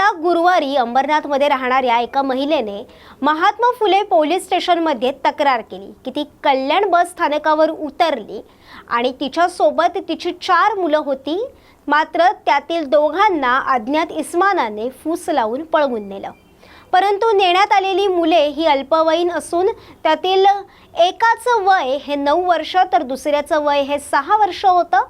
गेल्या गुरुवारी अंबरनाथमध्ये राहणाऱ्या एका महिलेने महात्मा फुले पोलीस स्टेशनमध्ये तक्रार केली की ती कल्याण बस स्थानकावर उतरली आणि तिच्यासोबत तिची 4 मुलं होती, मात्र त्यातील दोघांना अज्ञात इस्मानाने फूस लावून पळवून नेलं। परंतु नेण्यात आलेली मुले ही अल्पवयीन असून त्यातील एकाचं वय हे 9 वर्ष तर दुसऱ्याचं वय हे 6 वर्ष होतं।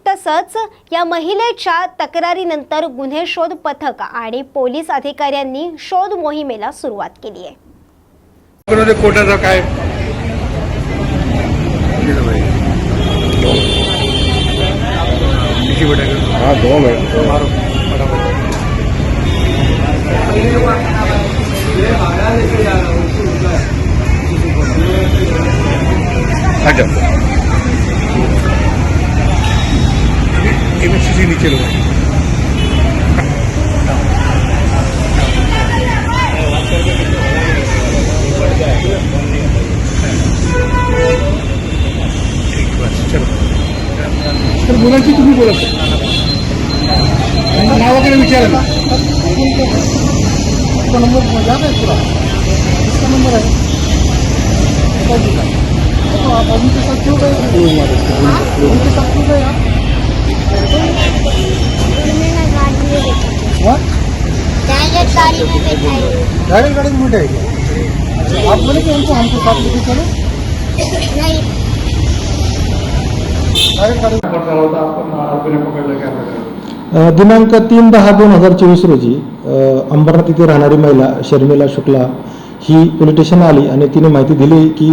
तसंच या महिलेच्या तक्रारीनंतर गुन्हे शोध पथक आणि पोलीस अधिकाऱ्यांनी शोध मोहिमेला सुरुवात केली आहे। कोटाचा काय एमएससी नीचे लो तर मुलांची तुम्ही बोलत नाव वगैरे विचारा ना। नंबर याद आहे पूरा, इसका नंबर है तो आप उनके साथ क्यों गए? उनके साथ क्यों गए आप? डायरेक्ट गाड़ी में बैठे क्या? आप बोले कि हमको साथ लेके चलो? नहीं। दिनांक 3/10/2024 रोजी अंबरनाथ येथे राहणारी महिला शर्मिला शुक्ला ही पोलीस स्टेशन आली आणि तिने माहिती दिली की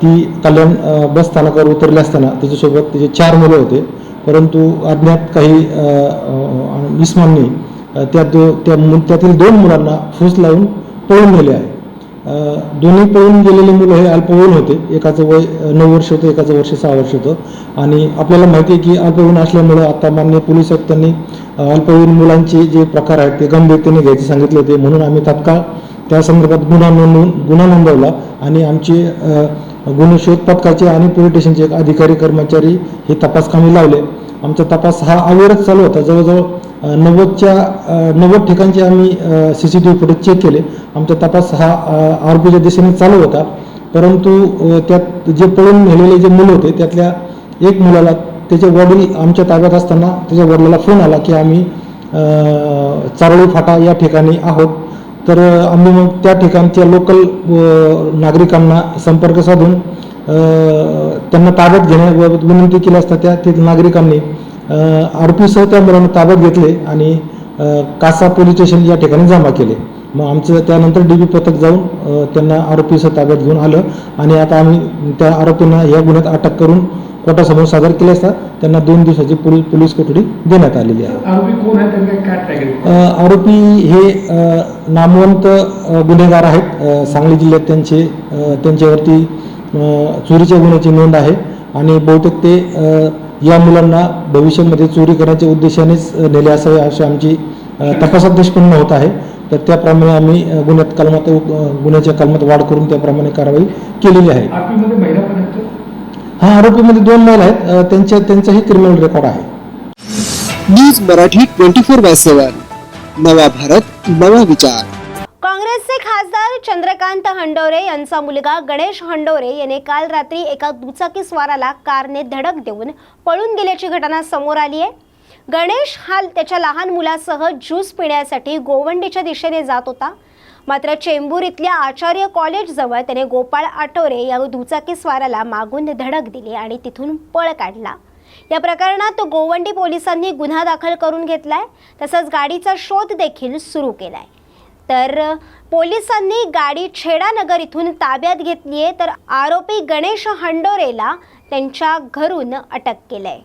ती कल्याण बस स्थानकावर उतरली असताना तिच्यासोबत तिचे 4 मुले होते, परंतु अज्ञात काही इस्मांनी त्यातील 2 मुलांना फूस लावून पळून नेले आहे। दोन्ही पळून गेलेले मुलं हे अल्पवयीन होते, एकाचं वय 9 वर्ष होतं, एकाचं वर्ष 6 वर्ष होतं। आणि आपल्याला माहिती आहे की अल्पवयीन असल्यामुळे आता माननीय पोलीस आयुक्तांनी अल्पवयीन मुलांचे जे प्रकार आहेत ते गंभीरतेने घ्यायचे सांगितले होते, म्हणून आम्ही तात्काळ त्या संदर्भात गुन्हा नोंदवला आणि आमचे गुन्हे शोध पथकाचे आणि पोलीस स्टेशनचे अधिकारी कर्मचारी हे तपासकामी लावले। आमचा तपास हा अविरत चालू होता। जवळजवळ 90 ठिकाणचे आम्ही CCTV फुटेज चेक केले। आमचा तपास हा आरोपीच्या दिशेने चालू होता, परंतु त्यात जे पळून नेलेले जे मुलं होते त्यातल्या एक मुलाला त्याचे वडील आमच्या ताब्यात असताना त्याच्या वडिलाला फोन आला की आम्ही चारोळी फाटा या ठिकाणी आहोत। तर आम्ही मग त्या ठिकाणच्या लोकल नागरिकांना संपर्क साधून त्यांना ताब्यात घेण्याबाबत विनंती केली असता त्या नागरिकांनी आरोपीसह त्या मुलांना ताब्यात घेतले आणि कासा पोलीस स्टेशन या ठिकाणी जमा केले। मग आमचं त्यानंतर DB पथक जाऊन त्यांना आरोपीसह ताब्यात घेऊन आलं आणि आता आम्ही त्या आरोपींना या गुन्ह्यात अटक करून कोर्टासमोर सादर केले असता त्यांना 2 दिवसाची पोलीस कोठडी देण्यात आलेली आहे। आरोपी कोण आहे, त्यांना काय टाकेल? आरोपी हे नामवंत गुन्हेगार आहेत। सांगली जिल्ह्यात त्यांच्यावरती चोरीच्या गुन्ह्याची नोंद आहे आणि बहुतेक ते या मुलांना भविष्यामध्ये चोरी करण्याच्या उद्देशानेच नेले असावे अशी आमची तपासात निष्पन्न होत आहे। तर त्याप्रमाणे आम्ही गुन्ह्याच्या कलमात वाढ करून त्याप्रमाणे कारवाई केलेली आहे। हा, आरोपीमध्ये 2 महिला आहेत, त्यांचाही क्रिमिनल रेकॉर्ड आहे। न्यूज मराठी 24/7, नवा भारत नवा विचार। काँग्रेसचे खासदार चंद्रकांत हंडोरे यांचा मुलगा गणेश हंडोरे याने काल रात्री एका दुचाकीस्वाराला कारने धडक देऊन पळून गेल्याची घटना समोर आली आहे। गणेश हा त्याच्या लहान मुलासह ज्यूस पिण्यासाठी गोवंडीच्या दिशेने जात होता, मात्र चेंबूर इथल्या आचार्य कॉलेज जवळ त्याने गोपाळ आठवरे या दुचाकीस्वाराला मागून धडक दिली आणि तिथून पळ काढला। या प्रकरणात गोवंडी पोलिसांनी गुन्हा दाखल करून घेतलाय, तसंच गाडीचा शोध देखील सुरू केलाय। तर पोलिसांनी गाडी छेडानगर इथून ताब्यात घेतली आहे, तर आरोपी गणेश हंडोरेला त्यांच्या घरून अटक केलंय।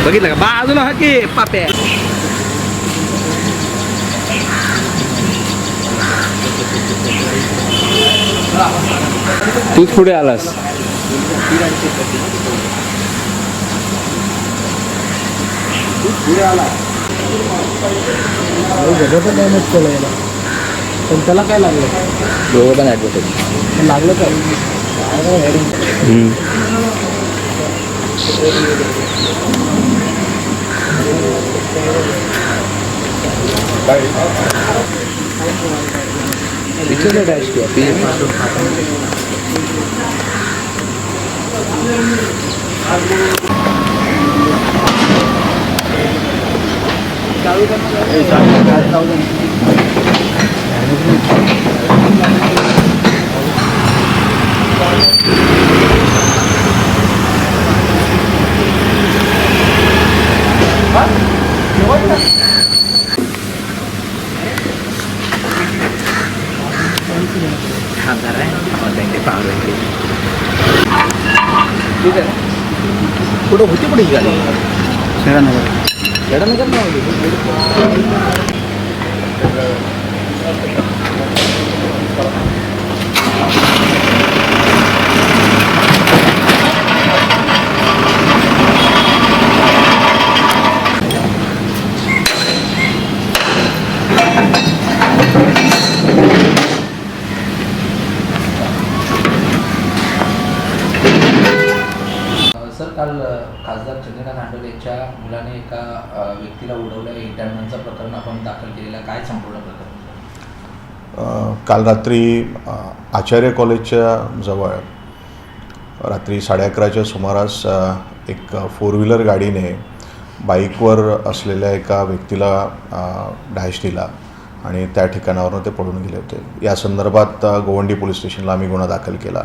बघितलं का बाजूला हा की पाप्या तूच पुढे आलास पण त्याला काय लागलं दोघं पण ॲडव्होकेट लागलं काय विचारलं डॅश किंवा कुठं होती कुठे ही गाडी शेडानगर ना सर काल खासदार चंद्रकांत हांडोलेच्या मुलाने एका व्यक्तीला उडवलं इंटरनलचं प्रकरण आपण दाखल केलेलं आहे. काय संपूर्ण प्रकरण? काल रात्री आचार्य कॉलेजच्या जवळ रात्री 11:30च्या सुमारास एक 4 व्हीलर गाडीने बाईकवर असलेल्या एका व्यक्तीला डॅश दिला आणि त्या ठिकाणावरून ते पळून गेले होते. या संदर्भात गोवंडी पोलीस स्टेशनला आम्ही गुन्हा दाखल केला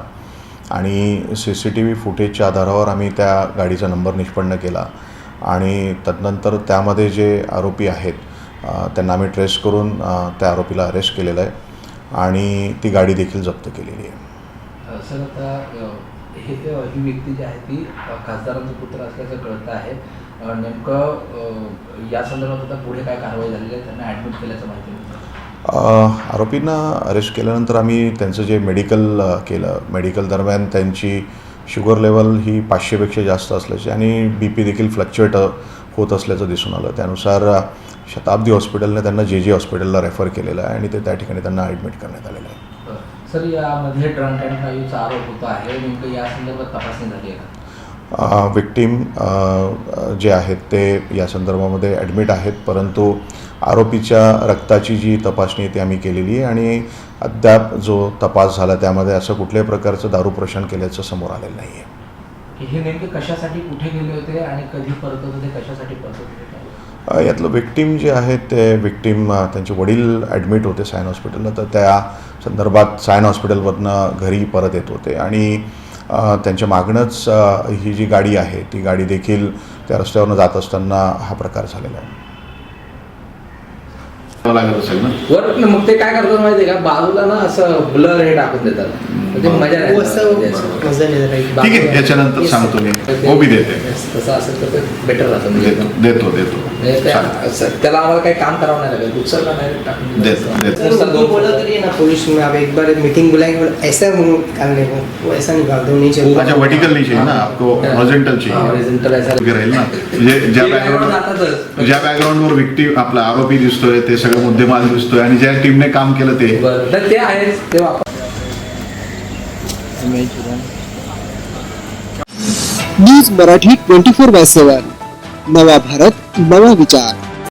आणि CCTV फुटेजच्या आधारावर आम्ही त्या गाडीचा नंबर निष्पन्न केला आणि तदनंतर त्यामध्ये जे आरोपी आहेत त्यांना आम्ही ट्रेस करून त्या आरोपीला अरेस्ट केलेलं आहे आणि ती गाडी देखील जप्त केलेली आहे. सर आता ही व्यक्ती जी आहे ती खासदारांचा पुत्र असल्याचं कळतं आहे. नेमकं या संदर्भात आता पुढे काय कारवाई झालेली आहे? त्यांना ॲडमिट केल्याचं माहिती मिळतं. आरोपींना अरेस्ट केल्यानंतर आम्ही त्यांचं जे मेडिकल केलं. मेडिकल दरम्यान त्यांची शुगर लेवल ही 500पेक्षा जास्त असल्याची आणि BP देखील फ्लक्च्युएट होत असल्याचं दिसून आलं. त्यानुसार शताब्दी हॉस्पिटलने त्यांना JJ हॉस्पिटलला रेफर केलेलं आहे आणि ते त्या ठिकाणी त्यांना ॲडमिट करण्यात आलेलं आहे. सर यामध्ये ड्रंक अँड ड्राईव्हचा आरोप होता आहे. नेमकं या संदर्भात तपासणी झाली आहे का? विक्टीम जे आहेत ते या संदर्भामध्ये ॲडमिट आहेत, परंतु आरोपीच्या रक्ताची जी तपासणी ती आम्ही केलेली आहे आणि अद्याप जो तपास झाला त्यामध्ये असं कुठल्याही प्रकारचं दारूप्रोशन केल्याचं समोर आलेलं नाही आहे. हे नेमके कशासाठी कुठे गेले होते आणि कधी परत होते, कशासाठी परत होते? यातलं विक्टीम जे आहेत ते विक्टीम त्यांचे वडील ॲडमिट होते सायन हॉस्पिटलला, तर त्या संदर्भात सायन हॉस्पिटलमधनं घरी परत येत होते आणि त्यांच्या मागणंच ही जी गाडी आहे ती गाडी देखील त्या रस्त्यावरनं जात असताना हा प्रकार झालेला आहे. लागत असेल ना वर मग ते काय करतात माहिती आहे का, बाजूला ना असं ब्लर हे टाकून देतात. म्हणजे मजा नाही. ठीक आहे, याच्यानंतर सांगतो मी. हो बी देते. तसं असेल तर ते बेटर राहतं. देतो त्याला आम्हाला काही काम करावं नाही लागेल. दुसरं नाही टाकून देतो. बोला करिए ना पुलिस में आप एक बार मीटिंग बुलाएंगे ऐसा करने को वो ऐसा नहीं भाग दो नीचे. अच्छा वर्टिकल नहीं चाहिए ना आपको, हॉरिझॉन्टल चाहिए. हॉरिझॉन्टल ऐसा राहील ना. म्हणजे ज्या बॅकग्राऊंडवर विक्टी आपला आरोपी दिसतोय ते सगळं मुद्देमाल दिसतोय आणि ज्या टीमने काम केलं ते आहेच ते वापर. न्यूज मराठी 24/7 नवा भारत नवा विचार.